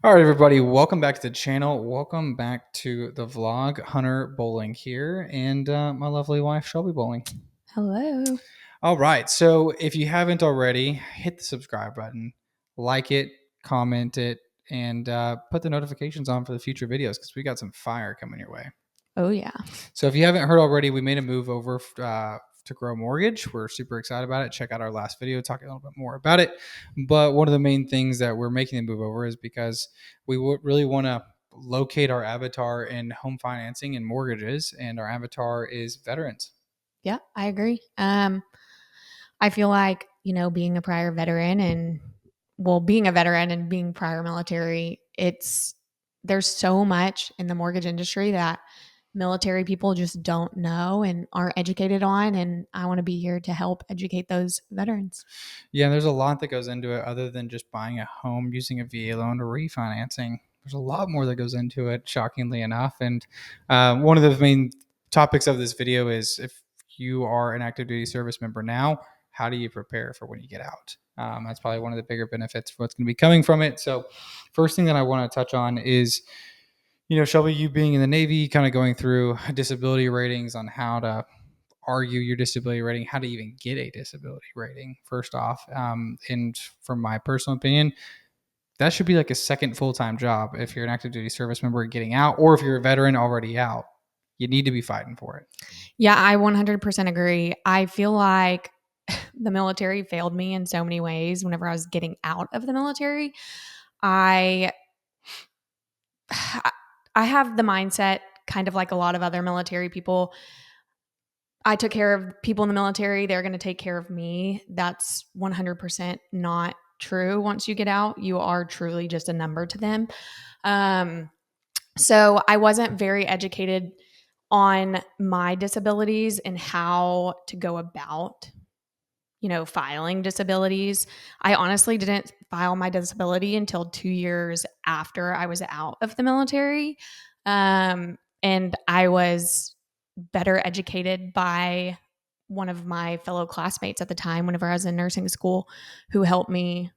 All right, everybody, welcome back to the channel. Welcome back to the vlog. Hunter Bolling here, and my lovely wife, Shelbi Bolling. Hello. All right, so if you haven't already, hit the subscribe button, like it, comment it, and put the notifications on for the future videos because we got some fire coming your way. Oh, yeah. So if you haven't heard already, we made a move over to Grow Mortgage. We're super excited about it. Check out our last video talking a little bit more about it. But one of the main things that we're making the move over is because we really want to locate our avatar in home financing and mortgages, and our avatar is veterans. Yeah, I agree. I feel like, being a prior veteran being a veteran and being prior military, there's so much in the mortgage industry that military people just don't know and aren't educated on. And I want to be here to help educate those veterans. Yeah, there's a lot that goes into it other than just buying a home, using a VA loan, or refinancing. There's a lot more that goes into it, shockingly enough. And one of the main topics of this video is if you are an active duty service member now, how do you prepare for when you get out? That's probably one of the bigger benefits for what's going to be coming from it. So, first thing that I want to touch on is, Shelby, you being in the Navy, kind of going through disability ratings on how to argue your disability rating, how to even get a disability rating, first off. And from my personal opinion, that should be like a second full-time job if you're an active duty service member getting out, or if you're a veteran already out. You need to be fighting for it. Yeah, I 100% agree. I feel like the military failed me in so many ways whenever I was getting out of the military. I I have the mindset kind of like a lot of other military people. I took care of people in the military, they're going to take care of me. That's 100% not true. Once you get out, you are truly just a number to them. Um, so I wasn't very educated on my disabilities and how to go about filing disabilities. I honestly didn't file my disability until 2 years after I was out of the military. And I was better educated by one of my fellow classmates at the time, whenever I was in nursing school, who helped me,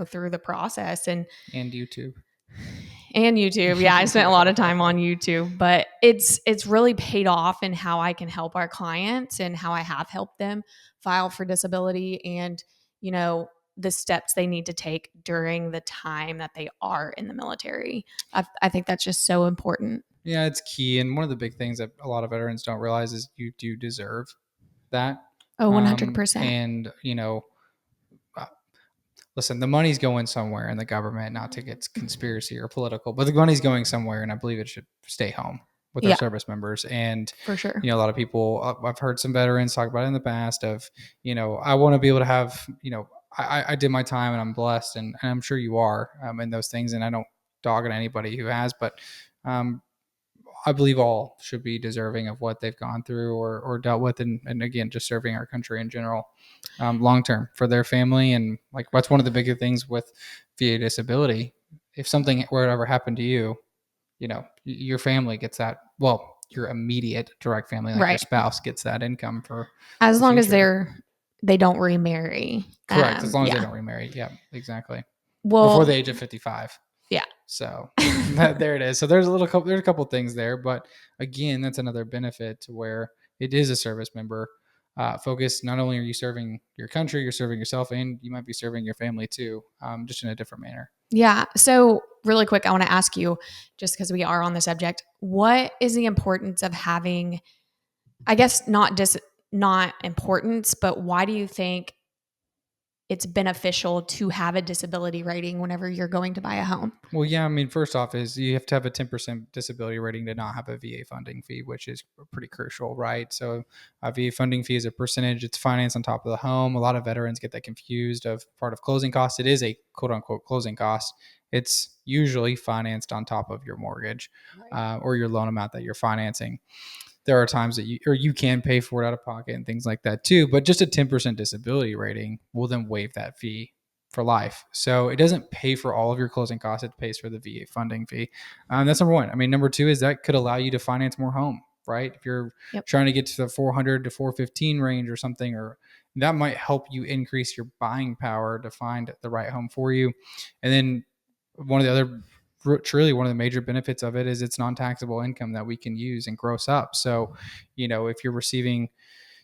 through the process. And YouTube. And YouTube. Yeah, I spent a lot of time on YouTube, but it's really paid off in how I can help our clients and how I have helped them file for disability and, the steps they need to take during the time that they are in the military. I think that's just so important. Yeah, it's key. And one of the big things that a lot of veterans don't realize is you do deserve that. Oh, 100%. And, uh, listen, the money's going somewhere in the government, not to get conspiracy or political, but the money's going somewhere, and I believe it should stay home with our Yeah, service members. And, for sure. a lot of people, I've heard some veterans talk about it in the past of, I want to be able to have, I did my time and I'm blessed, and I'm sure you are in those things. And I don't dog on anybody who has, but um, I believe all should be deserving of what they've gone through or dealt with, and again, just serving our country in general, long term for their family. And like that's one of the bigger things with VA disability. If something were to ever happen to you, your family gets that. Well, your immediate direct family, like your Right. spouse, gets that income for As the long as future. they don't remarry. Correct, as long as they Yeah. don't remarry. Yeah, exactly. Before Well, the age of 55. yeah. So there it is. So there's a couple things there, but again, that's another benefit to where it is a service member focus. Not only are you serving your country, you're serving yourself, and you might be serving your family too, just in a different manner. Yeah. So, really quick, I want to ask you, just because we are on the subject, what is the importance of having, I guess, not importance, but why do you think it's beneficial to have a disability rating whenever you're going to buy a home? Well, yeah, I mean, first off, is you have to have a 10% disability rating to not have a VA funding fee, which is pretty crucial, right? So, a VA funding fee is a percentage; it's financed on top of the home. A lot of veterans get that confused of part of closing costs. It is a quote unquote closing cost. It's usually financed on top of your mortgage or your loan amount that you're financing. There are times that you can pay for it out of pocket and things like that too. But just a 10% disability rating will then waive that fee for life. So it doesn't pay for all of your closing costs. It pays for the VA funding fee. That's number one. I mean, number two is that could allow you to finance more home, right? If you're Yep. trying to get to the 400 to 415 range or something, or that might help you increase your buying power to find the right home for you. And then one of the other truly one of the major benefits of it is it's non-taxable income that we can use and gross up. So, if you're receiving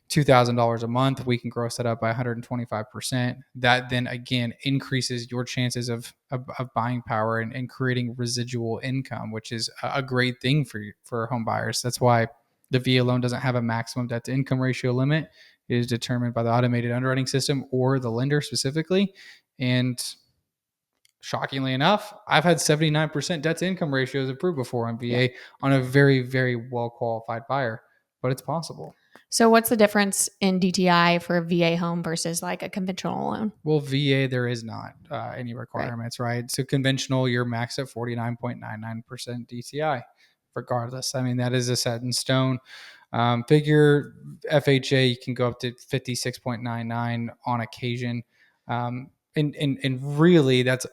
$2,000 a month, we can gross that up by 125%. That then again increases your chances of buying power and creating residual income, which is a great thing for home buyers. That's why the VA loan doesn't have a maximum debt to income ratio limit. It is determined by the automated underwriting system or the lender specifically. And shockingly enough, I've had 79% debt to income ratios approved before on Yeah. VA on a very, very well qualified buyer, but it's possible. So what's the difference in DTI for a VA home versus like a conventional loan? Well, VA, there is not any Right. requirements, right? So conventional, you're maxed at 49.99% DTI, regardless. I mean, that is a set in stone figure. FHA, you can go up to 56.99 on occasion. And really, that's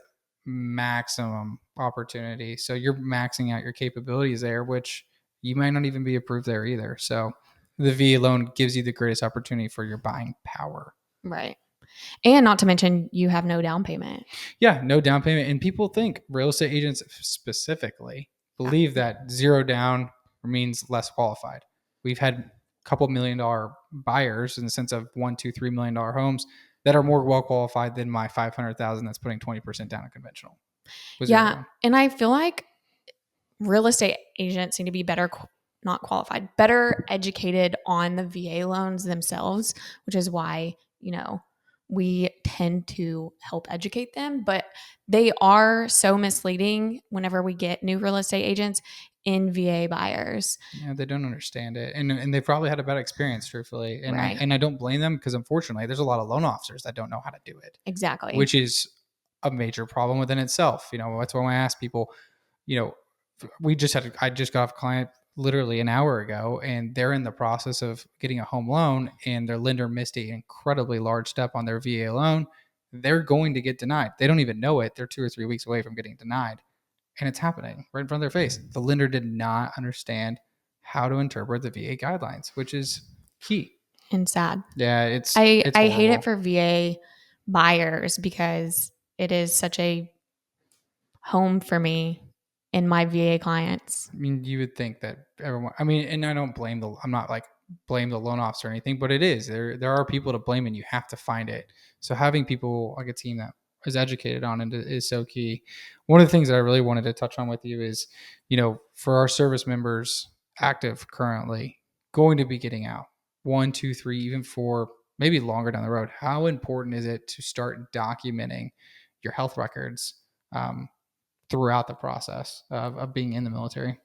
maximum opportunity. So you're maxing out your capabilities there, which you might not even be approved there either. So the VA loan gives you the greatest opportunity for your buying power. Right. And not to mention you have no down payment. Yeah, no down payment. And people think, real estate agents specifically, believe that zero down means less qualified. We've had a couple $1 million buyers in the sense of $1, $2, $3 million homes that are more well qualified than my 500,000 that's putting 20% down in conventional with zero Yeah. down. And I feel like real estate agents need to be better, not qualified, better educated on the VA loans themselves, which is why, we tend to help educate them. But they are so misleading whenever we get new real estate agents in VA buyers. Yeah, they don't understand it, and they probably had a bad experience, truthfully. And Right. I don't blame them because unfortunately, there's a lot of loan officers that don't know how to do it, Exactly. which is a major problem within itself. That's why I ask people. You know, I just got off a client literally an hour ago, and they're in the process of getting a home loan, and their lender missed an incredibly large step on their VA loan. They're going to get denied. They don't even know it. They're 2 or 3 weeks away from getting denied, and it's happening right in front of their face. The lender did not understand how to interpret the VA guidelines, which is key. And sad. Yeah, it's I hate horrible. it for VA buyers because it is such a home for me and my VA clients. I mean, you would think that everyone. I mean, and I don't blame the. I'm not like blame the loan officer or anything, but it is there are people to blame, and you have to find it. So having people like a team that is educated on it is so key. One of the things that I really wanted to touch on with you is, for our service members active currently, going to be getting out 1, 2, 3, even 4, maybe longer down the road. How important is it to start documenting your health records? Throughout the process of being in the military?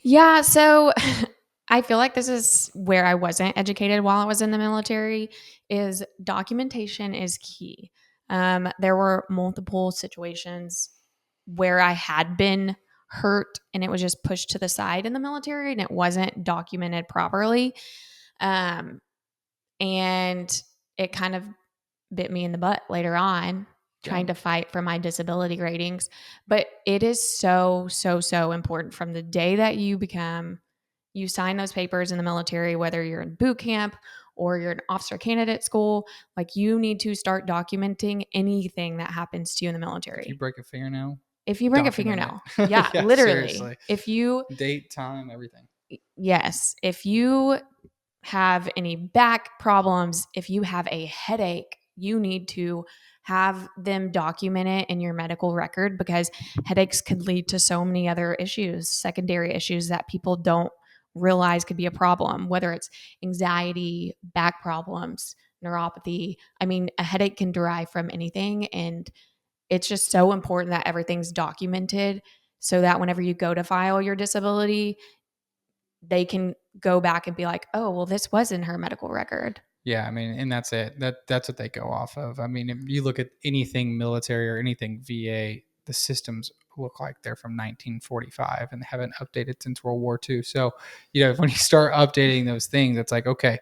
Yeah, so I feel like this is where I wasn't educated while I was in the military is documentation is key. There were multiple situations where I had been hurt and it was just pushed to the side in the military and it wasn't documented properly. Um, and it kind of bit me in the butt later on trying to fight for my disability ratings. But it is so, so, so important from the day that you sign those papers in the military, whether you're in boot camp or you're an officer candidate school, like you need to start documenting anything that happens to you in the military. If you break a fingernail, If you break a document fingernail, it. yeah, Yeah, literally. seriously. If you, Date, time, everything. yes, if you have any back problems, if you have a headache, you need to have them document it in your medical record because headaches could lead to so many other issues, secondary issues that people don't realize could be a problem, whether it's anxiety, back problems, neuropathy. I mean, a headache can derive from anything. And it's just so important that everything's documented so that whenever you go to file your disability, they can go back and be like, oh, well, this was in her medical record. Yeah, I mean, and that's it. That's what they go off of. I mean, if you look at anything military or anything VA, the systems look like they're from 1945 and they haven't updated since World War II. So, when you start updating those things, it's like, okay,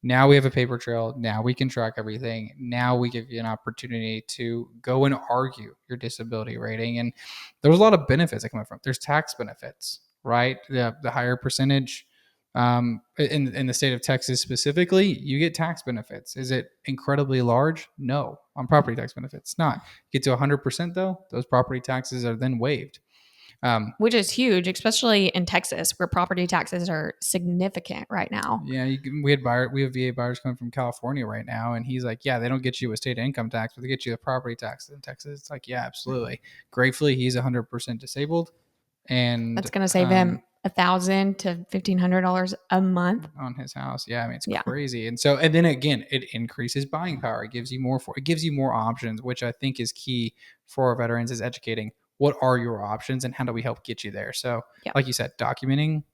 now we have a paper trail. Now we can track everything. Now we give you an opportunity to go and argue your disability rating. And there's a lot of benefits that come from. There's tax benefits, right? The higher percentage in the state of Texas specifically, you get tax benefits. Is it incredibly large? No. on property tax benefits. It's not. Get to 100% though, those property taxes are then waived. Which is huge, especially in Texas, where property taxes are significant right now. Yeah, we have VA buyers coming from California right now, and he's like, yeah, they don't get you a state income tax, but they get you the property tax in Texas. It's like, yeah, absolutely. Gratefully, he's 100% disabled, and That's going to save him $1,000 to $1,500 a month. on his house. Yeah, I mean, it's Yeah. crazy. And then again, it increases buying power. It gives you more options, which I think is key for our veterans, is educating what are your options and how do we help get you there. So, Yep. like you said, documenting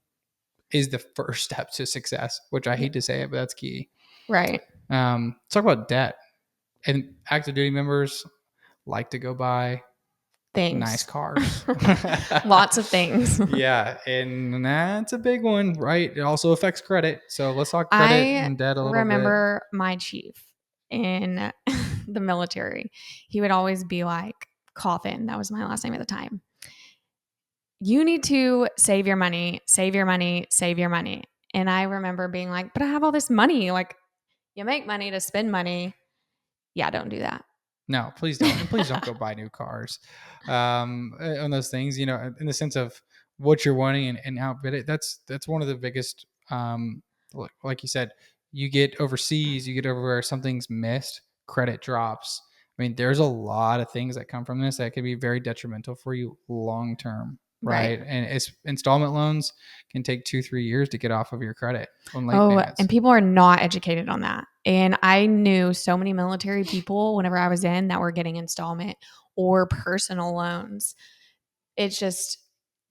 is the first step to success, which I hate to say it, but that's key. Right. Let's talk about debt. And active duty members like to go buy Things. nice cars. Lots of things. Yeah, and that's a big one, right? It also affects credit. So let's talk credit and debt a little bit. I remember my chief in the military. He would always be like, Coffin, that was my last name at the time. You need to save your money, save your money, save your money. And I remember being like, but I have all this money. Like, you make money to spend money. Yeah, don't do that. No, please don't. And please don't go buy new cars. On those things, in the sense of what you're wanting and outbid it. That's one of the biggest, like you said, you get overseas, you get over where something's missed, credit drops. I mean, there's a lot of things that come from this that can be very detrimental for you long term. Right. And it's installment loans can take 2-3 years to get off of your credit on late payments. And people are not educated on that. And I knew so many military people whenever I was in that were getting installment or personal loans. It's just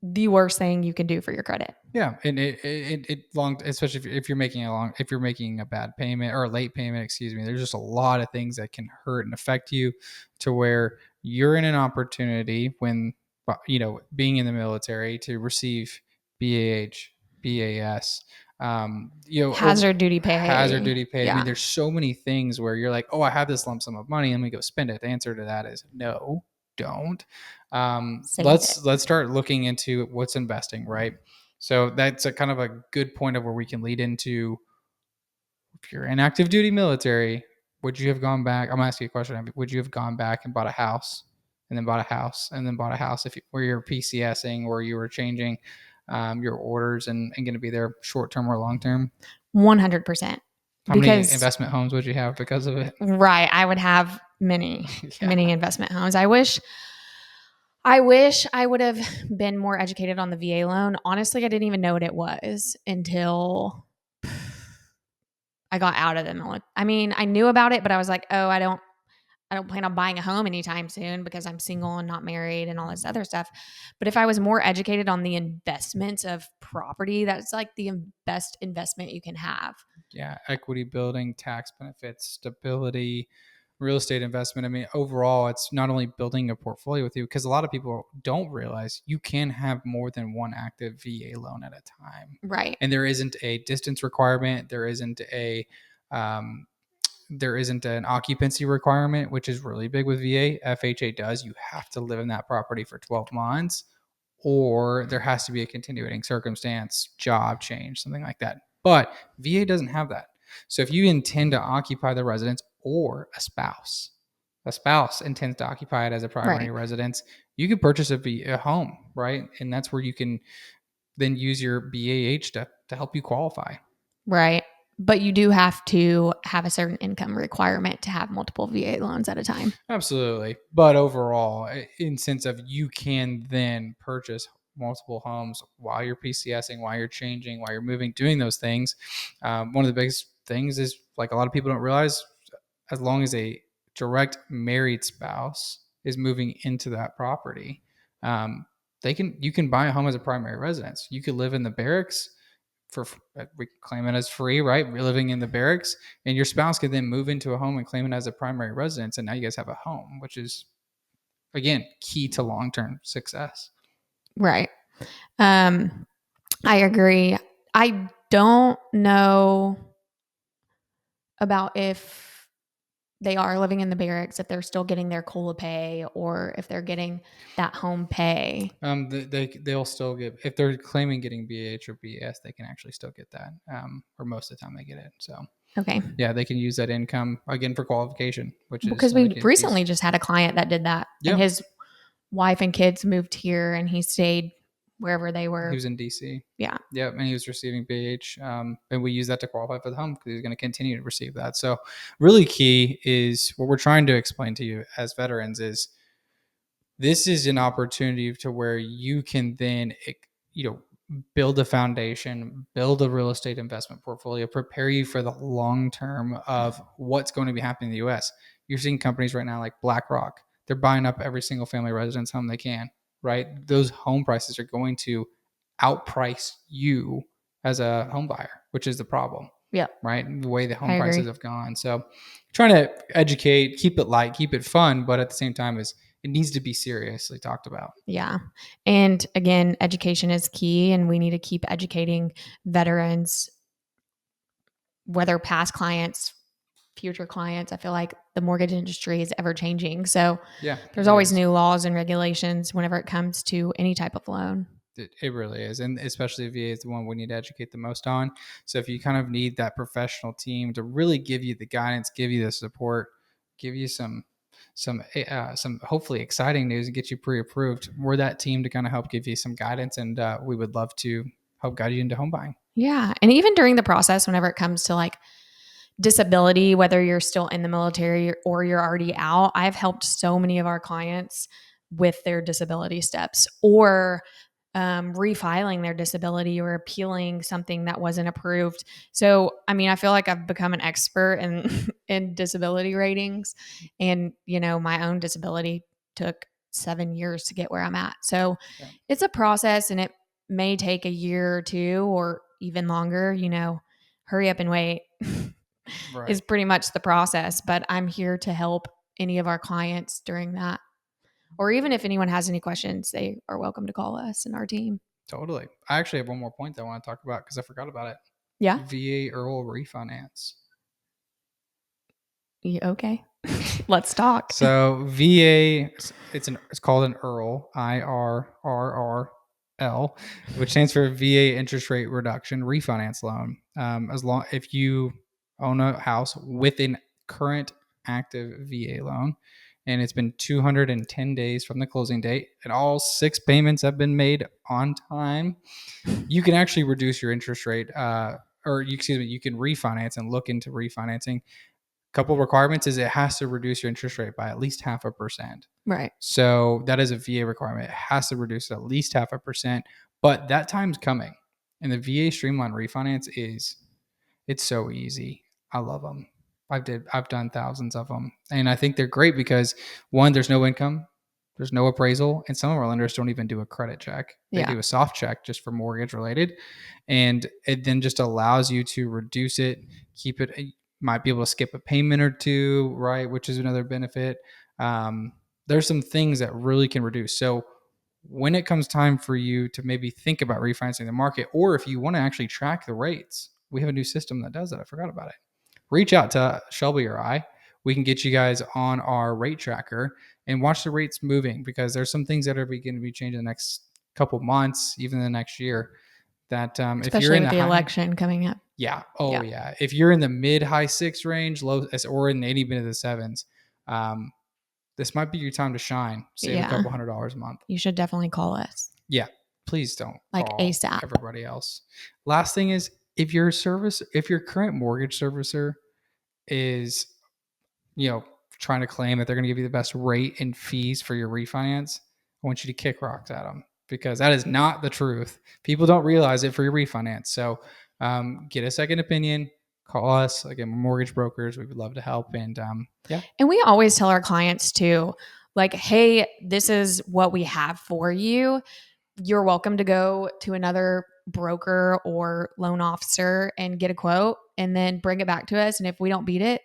the worst thing you can do for your credit. Yeah, and it long, especially if you're making a bad payment or a late payment, excuse me. There's just a lot of things that can hurt and affect you, to where you're in an opportunity when being in the military to receive BAH, BAS, hazard duty pay. Yeah. I mean, there's so many things where you're like, oh, I have this lump sum of money, let me go spend it. The answer to that is no, don't. Let's start looking into what's investing, right? So that's a kind of a good point of where we can lead into, if you're in active duty military, would you have gone back? I'm gonna ask you a question. Would you have gone back and bought a house, and then bought a house, and then bought a house where you're PCSing, or you were changing your orders and going to be there short term or long term? 100%. How many investment homes would you have because of it? Right. I would have many investment homes. I wish I would have been more educated on the VA loan. Honestly, I didn't even know what it was until I got out of the military. I mean, I knew about it, but I was like, oh, I don't plan on buying a home anytime soon because I'm single and not married and all this other stuff. But if I was more educated on the investments of property, that's like the best investment you can have. Yeah, equity building, tax benefits, stability, real estate investment. I mean, overall, it's not only building a portfolio with you, because a lot of people don't realize you can have more than one active VA loan at a time. Right. And there isn't a distance requirement. There isn't an occupancy requirement, which is really big with VA. FHA does. You have to live in that property for 12 months, or there has to be a continuing circumstance, job change, something like that. But VA doesn't have that. So if you intend to occupy the residence, or a spouse intends to occupy it as a primary residence, you could purchase a home, right? And that's where you can then use your BAH to help you qualify. Right. But you do have to have a certain income requirement to have multiple VA loans at a time. Absolutely. But overall, in sense of, you can then purchase multiple homes while you're PCSing, while you're changing, while you're moving, doing those things. One of the biggest things is, like, a lot of people don't realize, as long as a direct married spouse is moving into that property, you can buy a home as a primary residence. You could live in the barracks we claim it as free, right? We're living in the barracks, and your spouse could then move into a home and claim it as a primary residence, and now you guys have a home, which is, again, key to long-term success. Right. I agree. I don't know about if they are living in the barracks, if they're still getting their COLA pay, or if they're getting that home pay. They'll still get, if they're claiming getting BH or BS, they can actually still get that. Or most of the time they get it. So Okay. Yeah, they can use that income again for qualification, which is Because another we key piece. recently just had a client that did that, and Yep. his wife and kids moved here, and he stayed wherever they He were. was in DC. Yeah. Yep, and he was receiving BH, and we use that to qualify for the home because he's going to continue to receive that. So, really key is what we're trying to explain to you as veterans is this is an opportunity to where you can then, build a foundation, build a real estate investment portfolio, prepare you for the long term of what's going to be happening in the US. You're seeing companies right now like BlackRock. They're buying up every single family residence home they can, right? Those home prices are going to outprice you as a home buyer, which is the problem, Yeah. right? The way the I home prices agree. have gone. So trying to educate, keep it light, keep it fun, but at the same time is it needs to be seriously talked about. Yeah. And again, education is key, and we need to keep educating veterans, whether past clients, future clients. I feel like the mortgage industry is ever changing. So Yeah, there's it always is. new laws and regulations whenever it comes to any type of loan. It really is. And especially VA is the one we need to educate the most on. So if you kind of need that professional team to really give you the guidance, give you the support, give you some hopefully exciting news and get you pre-approved, we're that team to kind of help give you some guidance. And we would love to help guide you into home buying. Yeah. And even during the process, whenever it comes to like disability, whether you're still in the military or you're already out, I've helped so many of our clients with their disability steps, or refiling their disability or appealing something that wasn't approved. So, I mean, I feel like I've become an expert in in disability ratings, and my own disability took 7 years to get where I'm at. So, Yeah. it's a process, and it may take a year or two or even longer. Hurry up and wait Right. is pretty much the process. But I'm here to help any of our clients during that. Or even if anyone has any questions, they are welcome to call us and our team. Totally. I actually have one more point that I want to talk about because I forgot about it. Yeah. VA Earl refinance. Okay. Let's talk. So VA, it's called an IRRL, IRRRL, which stands for VA Interest Rate Reduction Refinance Loan. As long if you own a house with a current active VA loan, and it's been 210 days from the closing date, and all 6 payments have been made on time, you can actually reduce your interest rate, you can refinance and look into refinancing. Couple requirements is it has to reduce your interest rate by at least 0.5%. Right. So that is a VA requirement. It has to reduce at least 0.5%, but that time's coming. And the VA Streamline Refinance it's so easy. I love them. I've done thousands of them, and I think they're great because one, there's no income, there's no appraisal, and some of our lenders don't even do a credit check. They Yeah. do a soft check just for mortgage related, and it then just allows you to reduce it, keep it. Might be able to skip a payment or two, right? Which is another benefit. There's some things that really can reduce. So when it comes time for you to maybe think about refinancing the market, or if you want to actually track the rates, we have a new system that does that. I forgot about it. Reach out to Shelby or I. We can get you guys on our rate tracker and watch the rates moving because there's some things that are going to be changing the next couple months, even the next year. That if you're Especially in with the the high, election coming up. yeah, oh Yeah. yeah, if you're in the mid high six range, low or in any bit of the sevens, um, this might be your time to shine. Save a Yeah. couple $100 a month. You should definitely call us Yeah, please don't like call ASAP. everybody else. Last thing is if your current mortgage servicer is, trying to claim that they're going to give you the best rate and fees for your refinance, I want you to kick rocks at them because that is not the truth. People don't realize it for your refinance. So get a second opinion. Call us. Again, we're mortgage brokers. We would love to help. And yeah, And we always tell our clients too, like, hey, this is what we have for you. You're welcome to go to another broker or loan officer and get a quote and then bring it back to us. And if we don't beat it,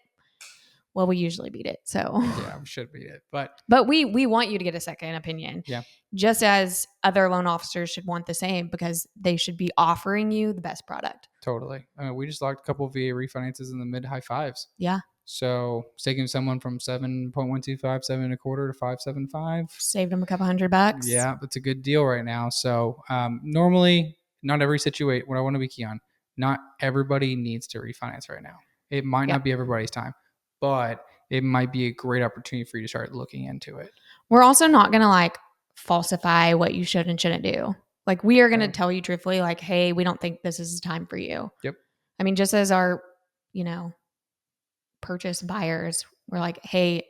well, we usually beat it. So, yeah, we should beat it. But but we want you to get a second opinion, yeah, just as other loan officers should want the same, because they should be offering you the best product. totally. I mean, we just locked a couple of VA refinances in the mid high fives. Yeah. So it's taking someone from 7.125, 7.25 to 5.75. Saved them a couple $100. Yeah, that's a good deal right now. So normally, not every situation. What I want to be key on, not everybody needs to refinance right now. It might Yep. not be everybody's time, but it might be a great opportunity for you to start looking into it. We're also not going to like falsify what you should and shouldn't do. Like we are going to Right. tell you truthfully, like, hey, we don't think this is the time for you. Yep. I mean, just as our, purchase buyers, we're like, hey,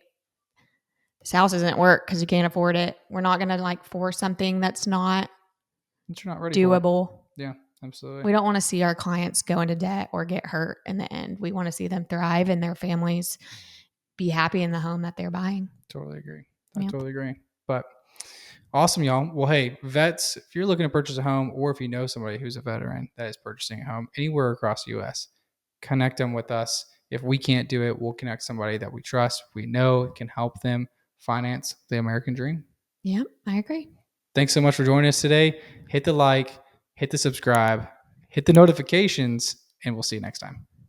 this house doesn't work because you can't afford it. We're not going to like force something that's not That you're not ready for. doable. Yeah, absolutely. We don't want to see our clients go into debt or get hurt in the end. We want to see them thrive and their families be happy in the home that they're buying. Totally agree. I Yep. totally agree. But awesome, y'all. Well, hey, vets, if you're looking to purchase a home or if you know somebody who's a veteran that is purchasing a home anywhere across the U.S., connect them with us. If we can't do it, we'll connect somebody that we trust, we know can help them finance the American dream. Yep, I agree. Thanks so much for joining us today. Hit the like, hit the subscribe, hit the notifications, and we'll see you next time.